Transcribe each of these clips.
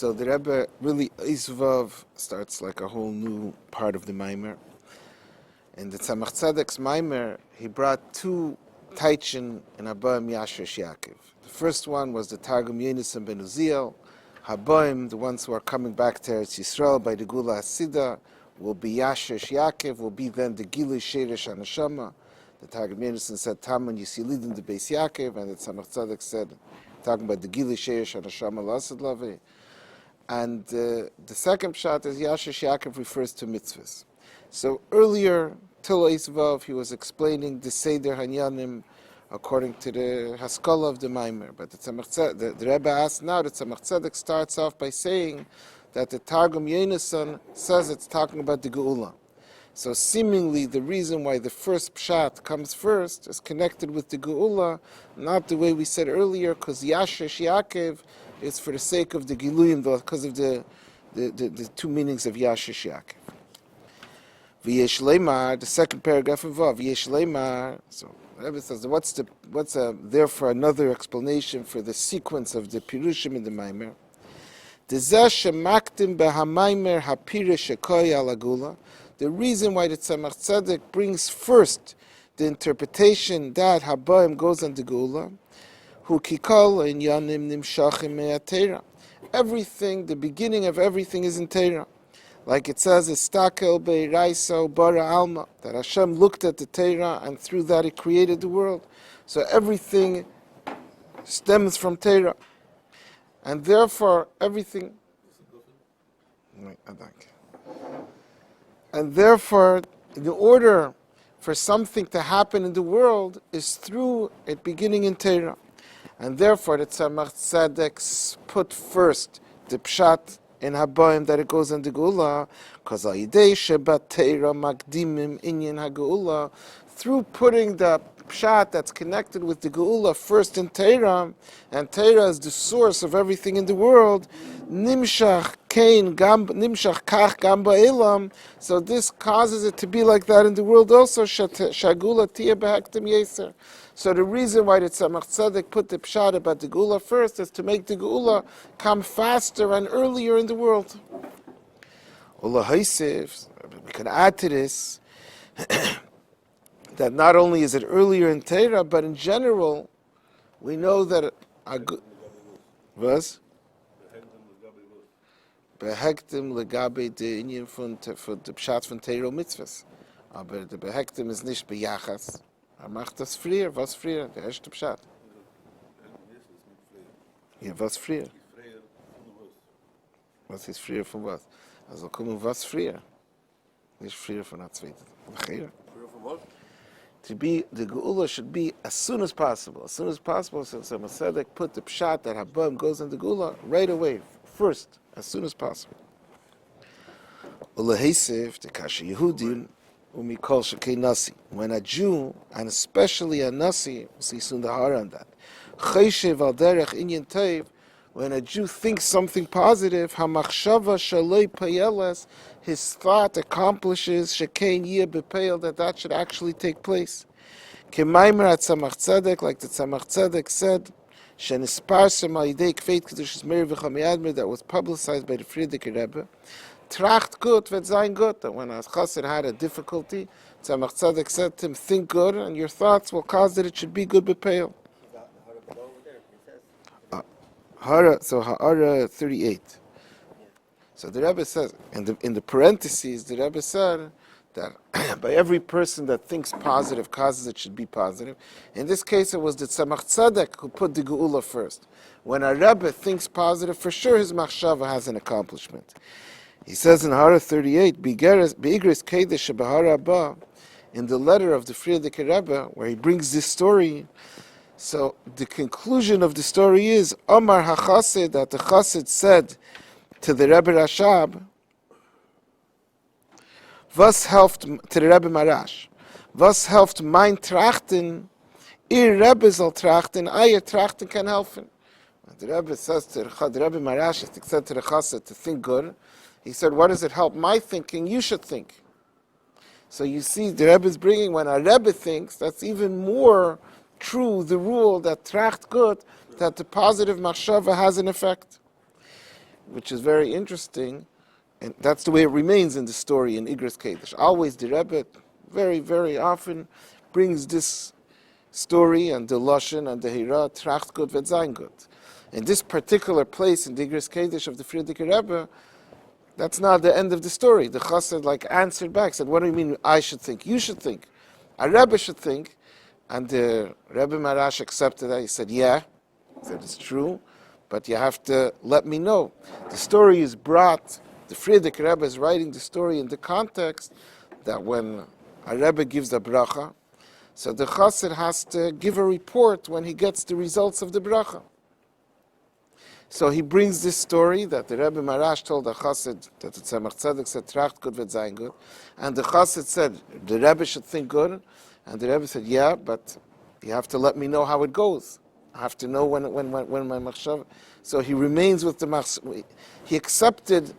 So the Rebbe really, Isvav starts like a whole new part of the Maamar. In the Tzemach Tzedek's Maamar, he brought two Taichin in HaBaim, Yashresh, Yaakov. The first one was the Targum Yonasan ben Uziel. HaBaim, the ones who are coming back to Eretz Yisrael by the Gula Hasidah, will be Yashresh, Yaakov, will be then the Gilui Sheresh HaNeshama. The Targum Yonasan said, Taman Yisilid the Beis Yaakov, and the Tzemach Tzedek said, talking about the Gilui Sheresh HaNeshama L'Asad Laveh. And the second pshat is Yashresh Yaakov refers to mitzvahs. So earlier, till Eisvav, he was explaining the Seder Hanyanim according to the Haskalah of the Maamar. But the Rebbe asked now, the Tzemach Tzedek starts off by saying that the Targum Yonasan says it's talking about the Geula. So seemingly the reason why the first pshat comes first is connected with the Geula, not the way we said earlier, because Yashresh Yaakov is for the sake of the Giluyim, because of the two meanings of Yashresh Yaakov. V'yesh leimar, the second paragraph of Vav, V'yesh leimar. So the Rebbe says, what's therefore another explanation for the sequence of the Pirushim in the Maamar? D'zeh shemaktim b'haMaamar hapirish shekoy al hagula. The reason why the Tzemach Tzedek brings first the interpretation that HaBaim goes on the Geula, hu kikol in yanim nimshachim me'atera. Everything, the beginning of everything is in Torah. Like it says, Istakel be'iraisa bara alma, that Hashem looked at the Torah and through that He created the world. So everything stems from Torah. And therefore, everything... And therefore, the order for something to happen in the world is through it beginning in Torah. And therefore, the Tzemach Tzedek put first the pshat in HaBaim that it goes on the Geula, because Ayidei Shebat Torah Makdimim Inyan HaGeula, through putting the pshat that's connected with the Geula first in Torah, and Torah is the source of everything in the world, Nimshach Kach Gam Ba'elam, so this causes it to be like that in the world also, Shagula Tia Behektim Yeser. So the reason why the Tzemach Tzedek put the pshat about the Geula first is to make the Geula come faster and earlier in the world. We can add to this that not only is it earlier in Torah, but in general, we know that was Behektim legabe the Inyan von the pshat von Torah mitzvahs, aber the Behektim is nicht beyachas. Macht das früher, was früher, der erste Pshat. Ja, was früher? Was ist früher von was? Also kommen was früher. Nicht früher von der zweiten. Früher von was? To be, the Geula should be as soon as possible. As soon as possible, so Tzemach put the Pshat that HaBaim goes in the Geula right away, first, as soon as possible. Ulehesef, the Kasha Yehudim, Umikol Shekei Nasi. When a Jew, and especially a Nasi, we'll see soon the Hara on that, Cheshev al derech inyan teiv, when a Jew thinks something positive, Hamachshava shaloi payeles, his thought accomplishes Shekein yeh bepeil, that should actually take place. Kemaimer at Tzemach Tzedek, like the Tzemach Tzedek said, Shenisparsem al yidei kfeit kedushas meir v'cham, that was publicized by the Frierdiker Rebbe. Tracht gut wird sein gut. That when a chassid had a difficulty, Tzemach Tzedek said to him, think good, and your thoughts will cause that it should be good bepeil. Ha'ara 38. So the Rebbe says, in the parentheses, the Rebbe said that by every person that thinks positive causes it should be positive. In this case, it was the Tzemach Tzedek who put the Geula first. When a Rebbe thinks positive, for sure his machshava has an accomplishment. He says in Hara 38, Be'igris Kedesh Shebahara Abba, in the letter of the Frierdiker Rebbe, where he brings this story. So the conclusion of the story is, Omar HaChassid, that the Chassid said to the Rebbe Rashab, was helft, to the Rebbe Marash, was helft mein Trachten, ihr Rebbe soll trachten, euer Trachten kann helfen. The Rebbe says to the Rebbe Marash, he said to the Chassid to think good. He said, what does it help my thinking? You should think. So you see, the Rebbe is bringing, when a Rebbe thinks, that's even more true, the rule that tracht gut, that the positive machshava has an effect. which is very interesting, and that's the way it remains in the story in Igros Kodesh. Always the Rebbe, very, very often, brings this story and the Lashon and the Hira, Tracht gut vet sein gut. In this particular place in the Igros Kodesh of the Frierdiker Rebbe, that's not the end of the story. The Chassid answered back, said, what do you mean I should think? You should think. A Rebbe should think. And the Rebbe Marash accepted that. He said, yeah. He said, it's true, but you have to let me know. The story is brought, the Frierdiker Rebbe is writing the story in the context that when a Rebbe gives a bracha, so the Chassid has to give a report when he gets the results of the bracha. So he brings this story that the Rebbe Marash told the Chassid that the Tzemach Tzedek said, Tracht gut vet sein gut. And the Chassid said, the Rebbe should think good. And the Rebbe said, yeah, but you have to let me know how it goes. I have to know when my machshav. So he remains with the machshav. He accepted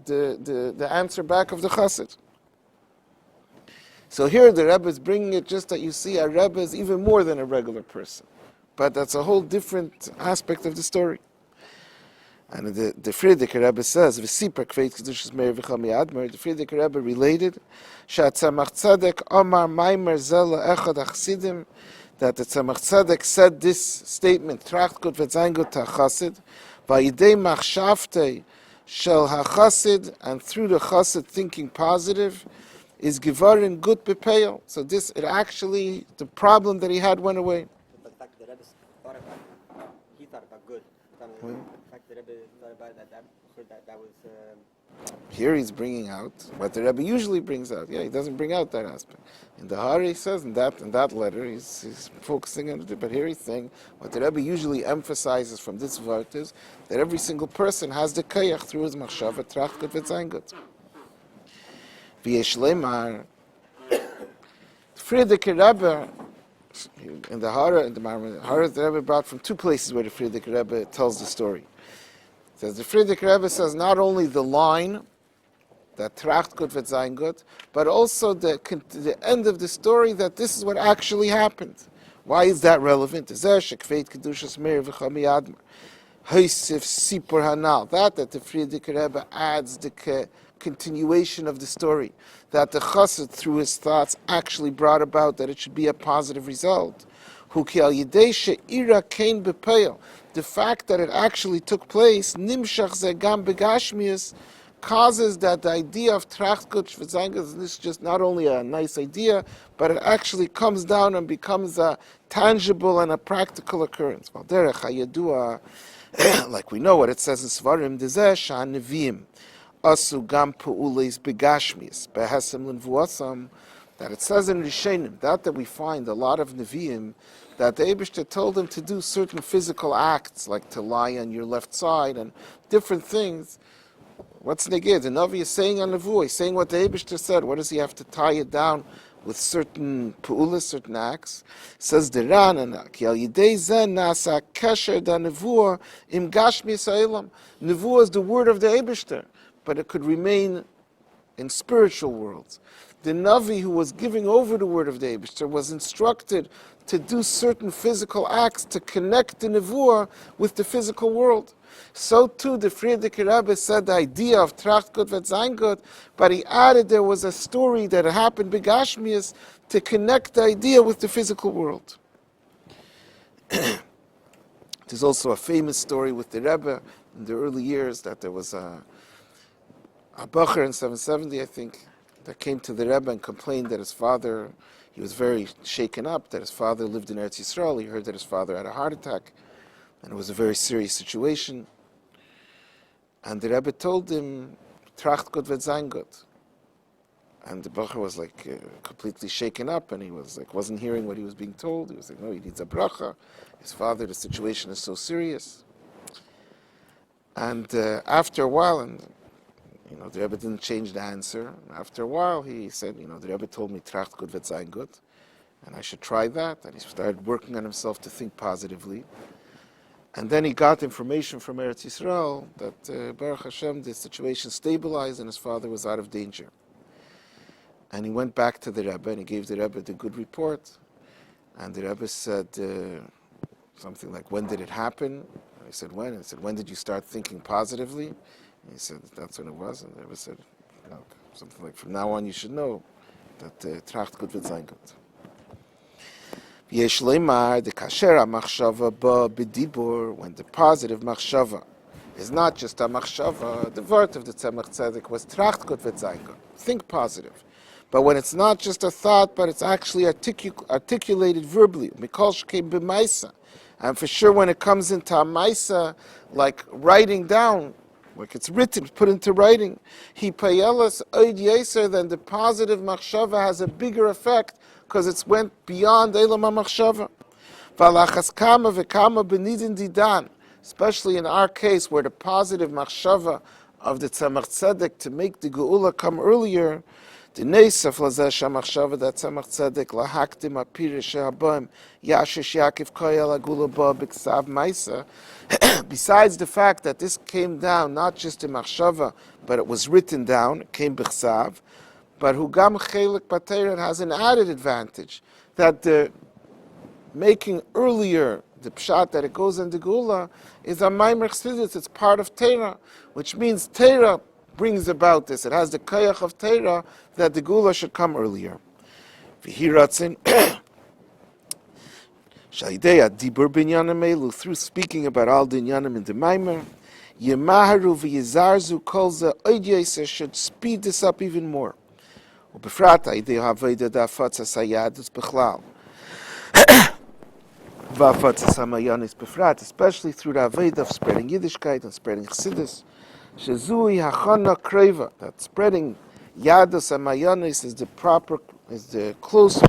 the answer back of the Chassid. So here the Rebbe is bringing it just that you see a Rebbe is even more than a regular person. But that's a whole different aspect of the story. And the Frierdiker Rebbe says, "V'sipar kveit kedushas meir v'chami admer." The Frierdiker Rebbe related, "Tzemach Tzedek Omar Maamar zel echad achsidim," that the Tzemach Tzedek said this statement, "Tracht gut vet sein gut ha'chasid," va'yidei machshavtei shel ha'chasid, and through the chasid thinking positive, is givarin gut bepeil. So this, it actually, the problem that he had went away. The fact that the Rebbe thought about, he thought about good. The fact that the Rebbe thought about that was. Here he's bringing out what the Rebbe usually brings out. Yeah, he doesn't bring out that aspect. In the Hari, he says in that letter, he's focusing on it. But here he's saying what the Rebbe usually emphasizes from this vart is that every single person has the kayach through his machshava, tracht gut vet sein gut. V'yesh lemar, Frierdiker Rebbe, in the Hara, in the Maamar, the Rebbe brought from two places where the Frierdiker Rebbe tells the story. It says the Frierdiker Rebbe says not only the line that Tracht gut vet sein gut, but also the end of the story that this is what actually happened. Why is that relevant? That the Frierdiker Rebbe adds the continuation of the story, that the Chassid through his thoughts actually brought about that it should be a positive result. The fact that it actually took place, nimshach zegam begashmius, causes that the idea of Tracht gut vet sein gut is just not only a nice idea, but it actually comes down and becomes a tangible and a practical occurrence. Like we know what it says in Svarim, Dezeh Neviim asu gam pu'uleis begashmius behesem l'nvuasam, that it says in Rishonim, that we find a lot of Nevi'im, that the Eibishter told them to do certain physical acts, like to lie on your left side and different things. What's neged? The Navi is saying on Nevuah, he's saying what the Eibishter said. What does he have to tie it down with certain pu'ulas, certain acts? It says the Ran, ki al yidei zeh nasa kesher da Nevuah im gashmi sa'ilam. Nevuah is the word of the Eibishter, but it could remain in spiritual worlds. The Navi who was giving over the word of the Eibishter was instructed to do certain physical acts to connect the Nevuah with the physical world. So too the Frierdiker Rebbe said the idea of Tracht gut vet sein gut, but he added there was a story that happened begashmius to connect the idea with the physical world. There's also a famous story with the Rebbe in the early years that there was a bacher in 770, I think, that came to the Rebbe and complained that his father, he was very shaken up, that his father lived in Eretz Yisrael. He heard that his father had a heart attack, and it was a very serious situation. And the Rebbe told him, Tracht gut vet sein gut. And the bacher was completely shaken up, and he was wasn't hearing what he was being told. He was like, no, he needs a bracha. His father, the situation is so serious. And after a while, and the Rebbe didn't change the answer. After a while, he said, the Rebbe told me Tracht gut vet sein gut, and I should try that. And he started working on himself to think positively. And then he got information from Eretz Yisrael that Baruch Hashem, the situation stabilized and his father was out of danger. And he went back to the Rebbe and he gave the Rebbe the good report. And the Rebbe said something like, when did it happen? I said, when? I said, when did you start thinking positively? And he said, that's when it was. And the Rebbe said, something like, from now on you should know that Tracht gut wird sein gut. Yesh leimar the kasher machshava ba b'dibur, when the positive machshava is not just a machshava. The word of the Tzemach Tzedek was Tracht gut wird sein gut. Think positive. But when it's not just a thought, but it's actually articulated verbally, mikol shekei b'maisa, and for sure when it comes into a maisa, like writing down, like it's written, put into writing, he payelas oid yeser, then the positive machshava has a bigger effect because it's went beyond elam machshava. Valachas kama v'kama b'nidin didan, especially in our case where the positive machshava of the Tzemach Tzedek to make the geula come earlier. The neisaf lazeh shamachshava that Tzemach Tzedek lahaktim apirish HaBaim Yashresh Yaakov koyel agula ba b'ksav ma'isa. Besides the fact that this came down not just in machshava, but it was written down, it came b'ksav, but hu gam chelik b'teira has an added advantage that the making earlier the pshat that it goes in the geula is a Maamar chassidus. It's part of Torah, which means Torah brings about this. It has the koyach of Torah that the geula should come earlier. V'hiratzin shalideya dibur binyanim elu, through speaking about all the inyanim in the Maamar, yemaharu v'yizarzu kol ze oid yeser, should speed this up even more. Ubefrat ha'idei ha'aveda da'afatz ha'sayadus b'chlal. Especially through the Aveda of spreading Yiddishkeit and spreading Chassidus. Shezui hachana kreva, that spreading Yadus and Mayanis is the close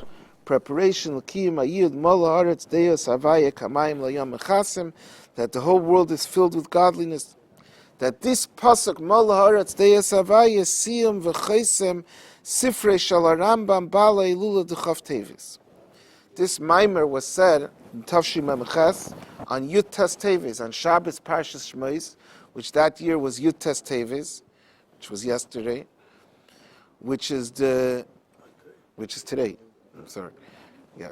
preparation, L'kiyim ayid mola haaretz deos havaya kamayim layam mechasim, that the whole world is filled with godliness. That this pasuk mola haaretz deos havaya siyam v'chaisem sifrei shal Rambam bala ilula d'chav tevis. This Maamar was said in Tavshim Memches on Yud Tes Teves, on Shabbos Parshas Shmos, which that year was Yud Tes Teves, which was yesterday, which is today. I'm sorry, yeah,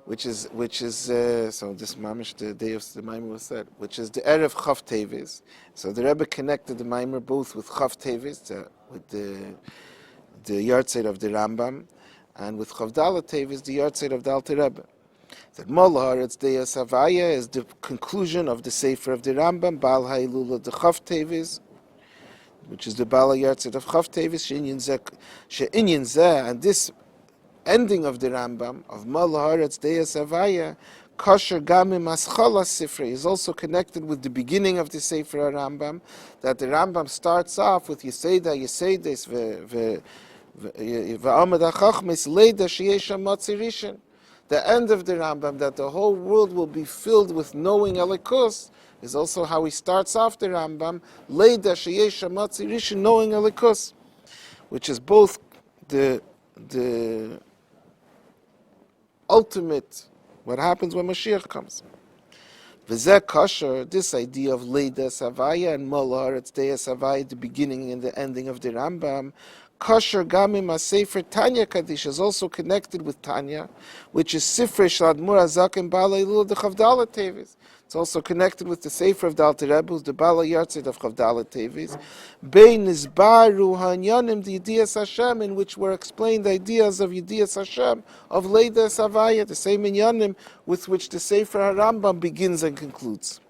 which is so this mamish the day of the Maamar was said, which is the erev Chav Teves. So the Rebbe connected the Maamar both with Chav Teves, with the yahrzeit of the Rambam, and with Chavdala Tevis, the yahrzeit of the Alter Rebbe. That Mola Haaretz Deos Havaya is the conclusion of the Sefer of the Rambam, Baal Ha'ilula de Chav Tevis, which is the Baal yahrzeit of Chav Tevis, She'inyan Zeh, and this ending of the Rambam, of Mola Haaretz Deos Havaya, Kosher Gamim Aschala Sifrei, is also connected with the beginning of the Sefer Rambam, that the Rambam starts off with Yeseda, Yesedes, the end of the Rambam, that the whole world will be filled with knowing Elikus, is also how he starts off the Rambam, knowing Elikus, which is both the ultimate, what happens when Mashiach comes. V'zeh kosher, this idea of Leida Savaya and Molar, it's Deya Savaya, the beginning and the ending of the Rambam. Kosher Gamim Sefer Tanya Kaddish is also connected with Tanya, which is Sifrei Shladmur Azakim Bala Ilul de Chavdala Tevis. It's also connected with the Sefer of the Alter Rebbe, the Bala Yahrzeit of Chavdala Tevis. Bein Nizbaru Hanyanim, the Yidiyas Hashem, in which were explained the ideas of Yidiyas Hashem, of Leida Savaya, the same Inyanim with which the Sefer HaRambam begins and concludes.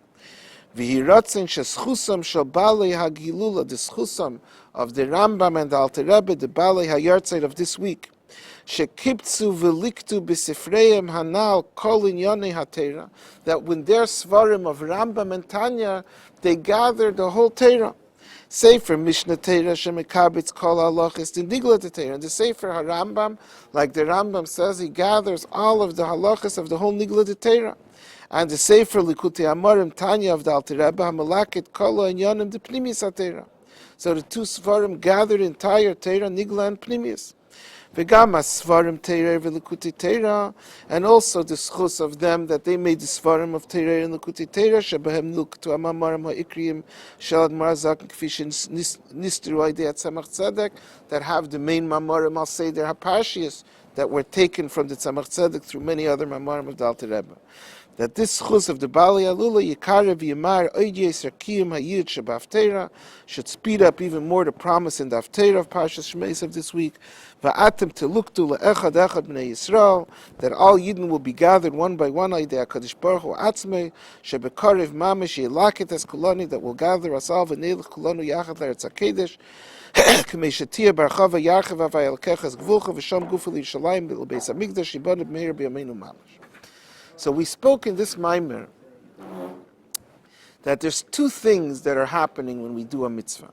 V'hiratzin sheschusam shel balei hagilula, the schusam of the Rambam and the Alter Rebbe, the balei hayartzeit of this week. Shekiptzu v'liktu b'sifreim hanal kol inyonei hatera, that when their svarim of Rambam and Tanya, they gathered the whole Torah. Sefer Mishnah Torah shemekabitz kol halachos d'nigla Torah, and the Sefer HaRambam, like the Rambam says, he gathers all of the halachos of the whole nigla Torah. And the Sefer Likutei Amarim Tanya of the Alter Rebbe, Hamalakit Kala and Yonim the Pnimis HaTorah. So the two Svarim gathered entire Torah, Nigla and Pnimis. V'gam Svarim Torah v'Likutei Torah, and also the schus of them that they made the Svarim of Torah and Likutei Torah, Shebehem Luktu Amarim Ha'ikriim Shalad Marazak Kfish Nistru Aidei Tzemach Tzedek, that have the main Mamarim Al Seder HaParshias that were taken from the Tzemach Tzedek through many other Mamarim of the Alter Rebbe. that this chus of the Bali Alula Yikarev Yamar Oidye Sarkiyim Hayid Shabaftera should speed up even more the promise in the Aftera of Parshas Shmeis of this week. Va'atem teluktu le'echad echad b'nei Yisrael, that all Yidden will be gathered one by one, Aidei HaKadosh Baruch Hu Atzmei, Shebekarev Mamish Yelaket Es Kulani, that will gather us all v'neilach Kulanu Yachad L'Eretz HaKedesh, K'mei Shetia Barchava Yarchava V'ayelkeches Gvulcha V'sham Gufa L'Yishalayim B'Beis HaMikdash Yiboned Meir B'Yameinu Mamish. So we spoke in this Maamar that there's two things that are happening when we do a mitzvah.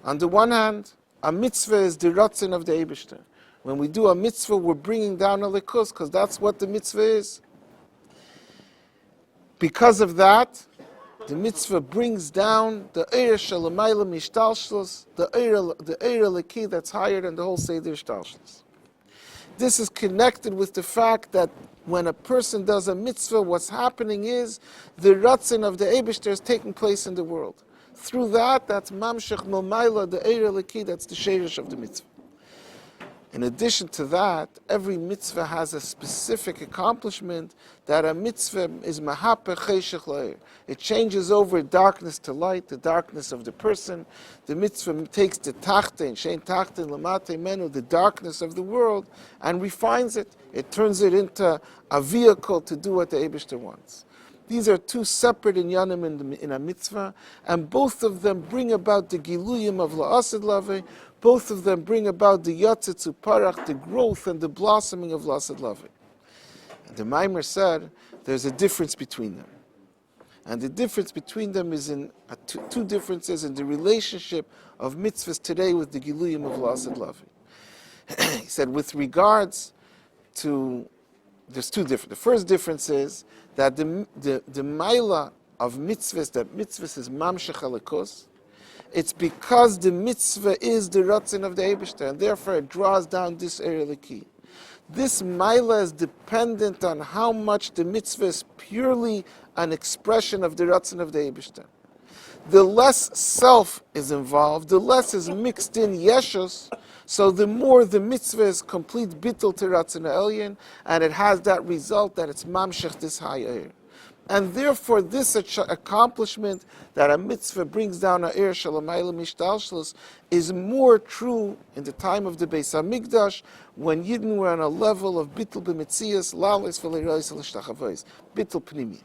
On the one hand, a mitzvah is the ratzin of the Eibishter. When we do a mitzvah, we're bringing down a likus, because that's what the mitzvah is. Because of that, the mitzvah brings down the eir shalamayla mishtalshlos, the eir leki that's higher than the whole seder shtalshlos. This is connected with the fact that when a person does a mitzvah, what's happening is the ratzin of the Eibishter is taking place in the world. Through that, that's mamshech momayla, the eir leki, that's the sheirish of the mitzvah. In addition to that, every mitzvah has a specific accomplishment that a mitzvah is mahapeh cheshech la'ir. It changes over darkness to light, the darkness of the person. The mitzvah takes the tachten, shein tachten lamate menu, the darkness of the world, and refines it. It turns it into a vehicle to do what the Eibishter wants. These are two separate inyanim in a mitzvah, and both of them bring about the giluyim of la'asid laveh. Both of them bring about the yatzitzu parach, the growth and the blossoming of la'asid laveh. The Maamar said there's a difference between them. And the difference between them is in two differences in the relationship of mitzvahs today with the giluyim of la'asid laveh. He said with regards to, there's two different. The first difference is that the maila of mitzvahs, that mitzvahs is mamshech halakus, it's because the mitzvah is the ratzin of the Eibishter, and therefore it draws down this eir leki. This maila is dependent on how much the mitzvah is purely an expression of the ratzin of the Eibishter. The less self is involved, the less is mixed in yeshus, so the more the mitzvah is complete bittul to ratzin ha'elyon, and it has that result that it's mamshech this high eir. And therefore, this accomplishment that a mitzvah brings down a eir shalamayla mishtalshlos is more true in the time of the Beis HaMikdash, when Yidden were on a level of bittul b'metzias, lalis v'leirois l'shtachavos, bittul pnimi.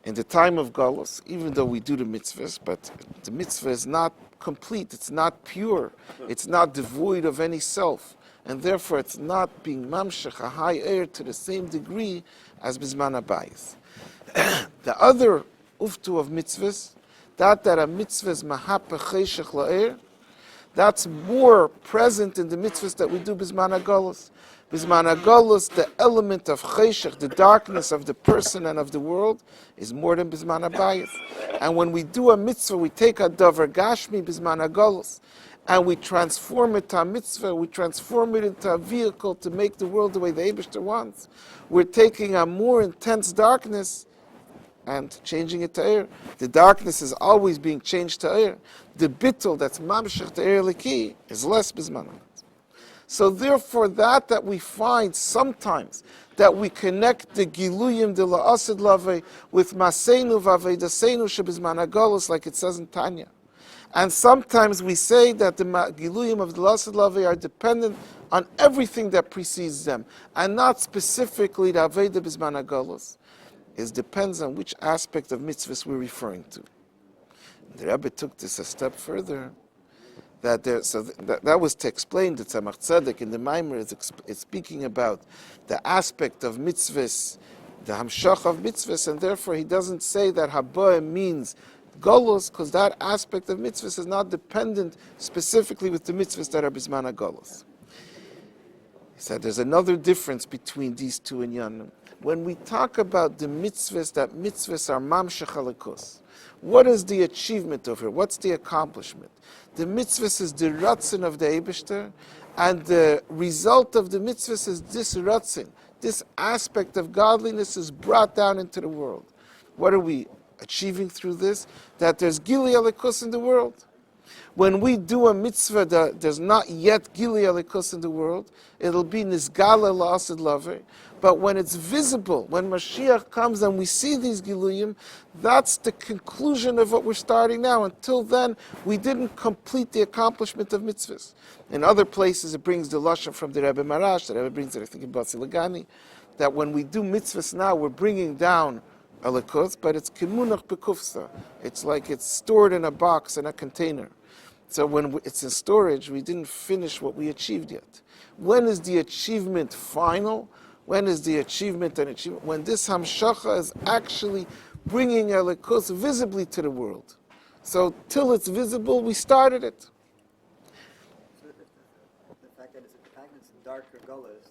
In the time of Galus, even though we do the mitzvahs, but the mitzvah is not complete, it's not pure, it's not devoid of any self, and therefore it's not being mamshech, a high eir, to the same degree as bizman habayis. The other uftu of mitzvahs, that a mitzvah is mahapeh cheshech la'er, that's more present in the mitzvahs that we do bizman hagolus. Bizman hagolus, the element of cheshech, the darkness of the person and of the world, is more than bizman habayis. And when we do a mitzvah, we take a davar gashmi bizman hagolus, and we transform it to a mitzvah, we transform it into a vehicle to make the world the way the Eibishter wants. We're taking a more intense darkness and changing it to eir. The darkness is always being changed to eir. The bittul that's mamshech to eir leki is less bizman. So therefore, that we find sometimes that we connect the giluyim de la'asid laveh with maseinu v'avedaseinu shebizman hagolus, like it says in Tanya. And sometimes we say that the giluyim of the la'asid laveh are dependent on everything that precedes them, and not specifically the aveda bizman hagolus. It depends on which aspect of mitzvahs we're referring to. The Rabbi took this a step further. That was to explain that Tzemach Tzedek in the Maamar is speaking about the aspect of mitzvahs, the hamshach of mitzvahs, and therefore he doesn't say that HaBaim means golus, because that aspect of mitzvahs is not dependent specifically with the mitzvahs that are bisman golus. He said there's another difference between these two inyanim. When we talk about the mitzvahs, that mitzvahs are mamshech halakus, what is the achievement of it? What's the accomplishment? The mitzvahs is the ratzin of the Eibishter, and the result of the mitzvahs is this ratzin, this aspect of godliness is brought down into the world. What are we achieving through this? That there's gili halakus in the world. When we do a mitzvah that there's not yet Gili Alikus in the world, it'll be Nizgala La'asid Laver. But when it's visible, when Mashiach comes and we see these Giluyim, that's the conclusion of what we're starting now. Until then, we didn't complete the accomplishment of mitzvahs. In other places, it brings the Lashon from the Rebbe Marash, the Rebbe brings it, I think, in Basilagani, that when we do mitzvahs now, we're bringing down Alikus, but it's Kimunach Bekufsa. It's like it's stored in a box, in a container. So when it's in storage, we didn't finish what we achieved yet. When is the achievement final? When is the achievement an achievement? When this Hamshacha is actually bringing Elikus visibly to the world. So till it's visible, we started it. So the fact that it's darker gullahs,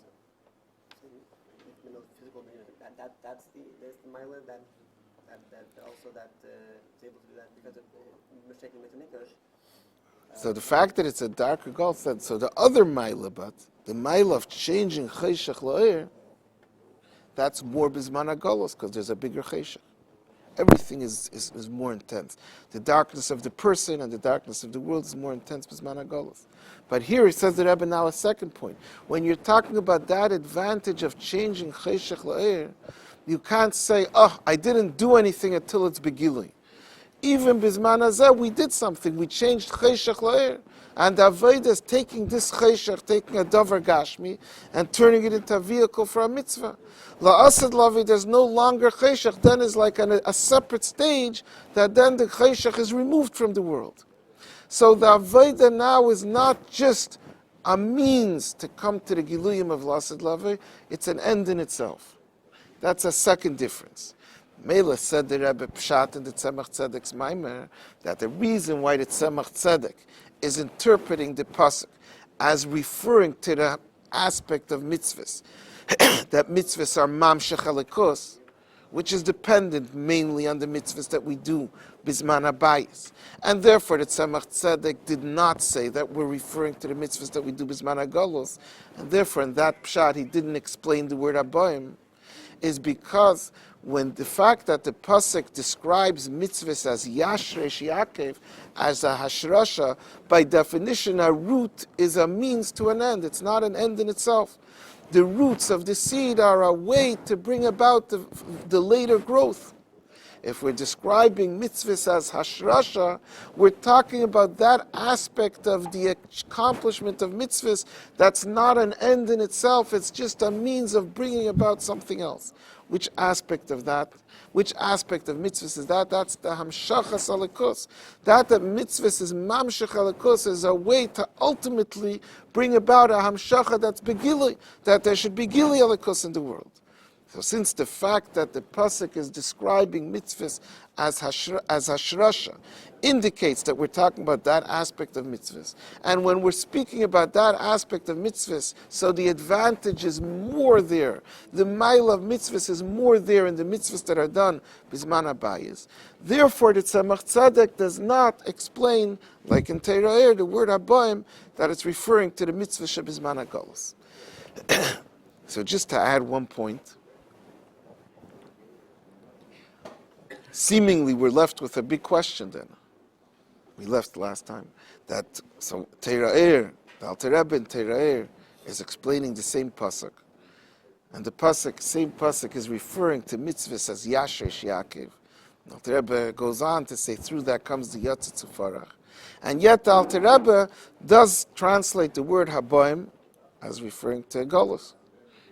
physical, that's the mila that also that is able to do that because of mistaking Mikdash. So the fact that it's a darker gulf, so the other mila, but the mila of changing cheshach la'ir, that's more bisman hagolos because there's a bigger cheshach. Everything is more intense. The darkness of the person and the darkness of the world is more intense bisman hagolos. But here it says the Rebbe now a second point. When you're talking about that advantage of changing cheshach la'ir, you can't say, I didn't do anything until it's begili. Even Bizman Hazeh, we did something. We changed Cheshach La'ir. And the Avodah is taking this Cheshach, taking a Davar Gashmi, and turning it into a vehicle for a mitzvah. La'asad Lavi, there's no longer Cheshach. Then is like a separate stage that then the Cheshach is removed from the world. So the Avodah now is not just a means to come to the Giluyim of La'asad Lavi, it's an end in itself. That's a second difference. Mela said the Rebbe Pshat in the Tzemach Tzedek's Maamar that the reason why the Tzemach Tzedek is interpreting the pasuk as referring to the aspect of mitzvahs, that mitzvahs are mamshech halikos, which is dependent mainly on the mitzvahs that we do bisman habayis, and therefore the Tzemach Tzedek did not say that we're referring to the mitzvahs that we do bisman hagolos, and therefore in that Pshat he didn't explain the word HaBaim, is because when the fact that the pasuk describes mitzvahs as Yashresh Yaakov, as a hashrasha, by definition a root is a means to an end. It's not an end in itself. The roots of the seed are a way to bring about the later growth. If we're describing mitzvahs as hashrasha, we're talking about that aspect of the accomplishment of mitzvahs that's not an end in itself, it's just a means of bringing about something else. Which aspect of that? Which aspect of mitzvahs is that? That's the hamshachas alikus. That mitzvahs is mamshech alikus is a way to ultimately bring about a hamshacha that's begili, that there should be gili alikus in the world. So since the fact that the pasuk is describing mitzvahs as hashrasha indicates that we're talking about that aspect of mitzvahs, and when we're speaking about that aspect of mitzvahs, so the advantage is more there. The mile of mitzvahs is more there in the mitzvahs that are done bisman habayis. Therefore, the Tzemach Tzedek does not explain, like in Teira'er, the word HaBaim, that it's referring to the mitzvah shebisman hagolos. So just to add one point, seemingly we're left with a big question then. We left last time. So Teira'er, the Alter Rebbe in Teira'er is explaining the same pasuk. And the same pasuk is referring to mitzvahs as Yashresh Yaakov. The Alter Rebbe goes on to say through that comes the Yatzitz Ufarach. And yet the Alter Rebbe does translate the word HaBaim as referring to Golos.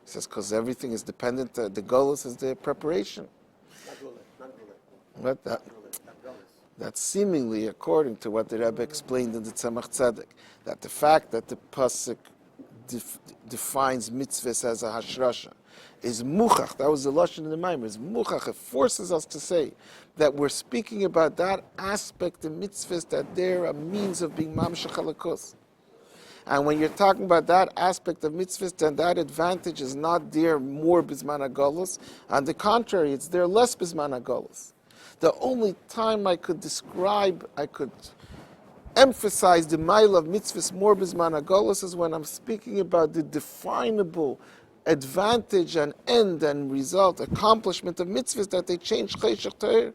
He says because everything is dependent, the Golos is the preparation. What that? That's seemingly according to what the Rebbe explained in the Tzemach Tzedek, that the fact that the pasuk defines mitzvahs as a hashrasha is muchach. That was the lashon in the Maamar. Is muchach. It forces us to say that we're speaking about that aspect of mitzvahs that they're a means of being mamshech halakos. And when you're talking about that aspect of mitzvahs, then that advantage is not there more bisman hagolos. On the contrary, it's there less bisman hagolos. The only time I could emphasize the mile of mitzvahs more bisman hagolos is when I'm speaking about the definable advantage and end and result, accomplishment of mitzvahs that they change cheshach ta'ir.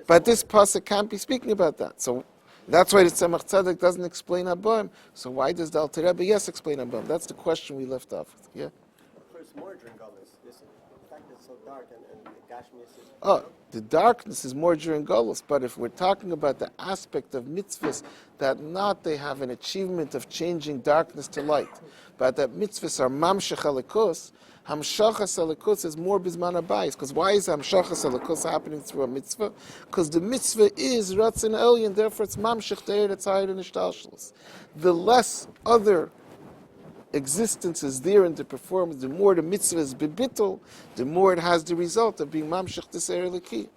But this pasuk can't be speaking about that. So That's why the Tzemach Tzedek doesn't explain HaBaim. So why does the Alter Rebbe, yes, explain HaBaim? That's the question we left off with. Yeah? It's more during Galus. The fact that it's so dark and the Gashmias is... Oh, the darkness is more during Golus, but if we're talking about the aspect of mitzvahs, that not they have an achievement of changing darkness to light, but that mitzvahs are mamshech alikos, hamshachas alikos is more bizman abayis. Because why is hamshachas alikos happening through a mitzvah? Because the mitzvah is ratzin elyon, therefore it's mamshech deir that's higher than ishtalshalos. The less other existence is there in the performance, the more the mitzvah is bebittel, the more it has the result of being mamshech t'seir eliki.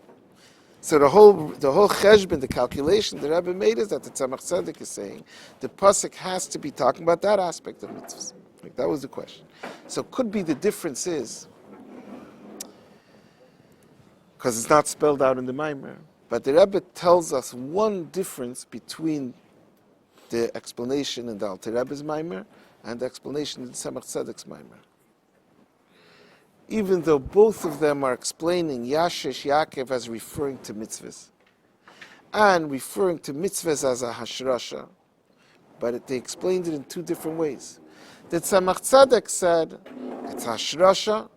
So the whole cheshbon, the calculation the Rebbe made is that the Tzemach Tzedek is saying the pasuk has to be talking about that aspect of mitzvahs. Like that was the question. So could be the difference is because it's not spelled out in the Maamar, but the Rebbe tells us one difference between the explanation in the Alter Rebbe's Maamar and the explanation in the Tzemach Tzedek's Maamar. Even though both of them are explaining Yashresh Yaakov as referring to mitzvahs and referring to mitzvahs as a hashrasha, but they explained it in two different ways. The Tzemach Tzedek said it's hashrasha.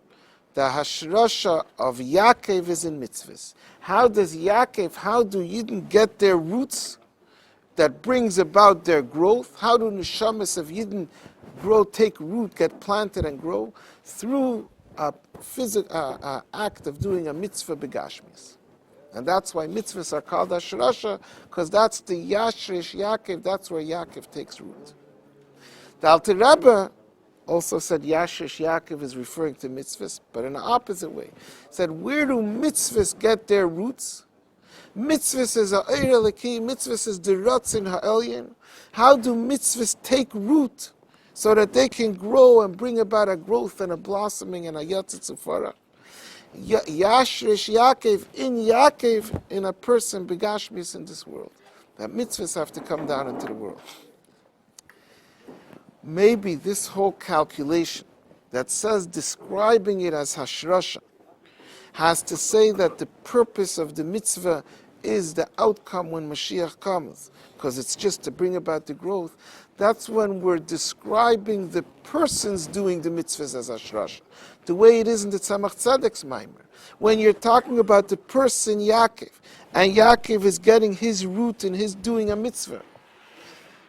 The hashrasha of Yaakov is in mitzvahs. How do Yidden get their roots that brings about their growth? How do neshamas of Yidden take root, get planted and grow? Through a physical act of doing a mitzvah begashmis. And that's why mitzvahs are called hashrasha, because that's the Yashresh Yaakov, that's where Yaakov takes root. The Alter Rebbe also said Yashresh Yaakov is referring to mitzvahs, but in the opposite way. He said, where do mitzvahs get their roots? Mitzvahs is a eir eliki, mitzvahs is the ratzin ha'elyon. How do mitzvahs take root so that they can grow and bring about a growth and a blossoming and a yatzit ufara? Yashresh Yaakov in a person begashmis in this world. That mitzvahs have to come down into the world. Maybe this whole calculation that says describing it as hashrasha has to say that the purpose of the mitzvah is the outcome when Mashiach comes, because it's just to bring about the growth. That's when we're describing the persons doing the mitzvahs as hashrasha, the way it is in the Tzemach Tzedek's Maamar. When you're talking about the person Yaakov, and Yaakov is getting his root in his doing a mitzvah.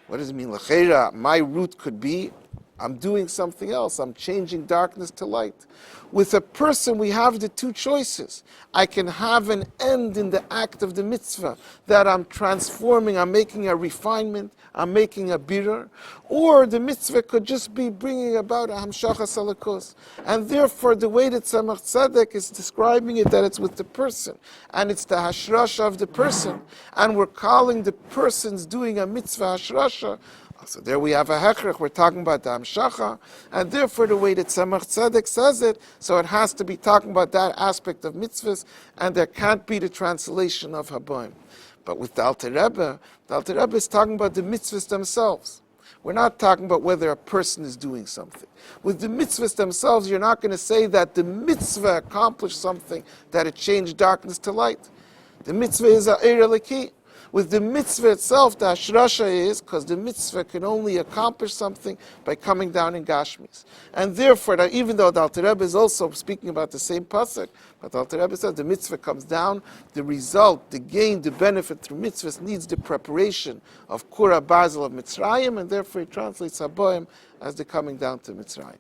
What does it mean? L'cheira, my root could be, I'm doing something else. I'm changing darkness to light. With a person, we have the two choices. I can have an end in the act of the mitzvah, that I'm transforming, I'm making a refinement, I'm making a birur, or the mitzvah could just be bringing about a hamshachas alakos. And therefore, the way that Tzemach Tzedek is describing it, that it's with the person, and it's the hashrasha of the person, and we're calling the persons doing a mitzvah hashrasha. So there we have a hechrech, we're talking about the hamshacha, and therefore the way that Tzemach Tzedek says it, so it has to be talking about that aspect of mitzvahs, and there can't be the translation of HaBaim. But with the Alter Rebbe is talking about the mitzvahs themselves. We're not talking about whether a person is doing something. With the mitzvahs themselves, you're not going to say that the mitzvah accomplished something, that it changed darkness to light. The mitzvah is a eir eliki. With the mitzvah itself, the hashrasha is, because the mitzvah can only accomplish something by coming down in Gashmis. And therefore, that even though the Alter Rebbe is also speaking about the same pasuk, but the Alter Rebbe says the mitzvah comes down, the result, the gain, the benefit through mitzvahs needs the preparation of Kura Basil of Mitzrayim, and therefore he translates HaBaim as the coming down to Mitzrayim.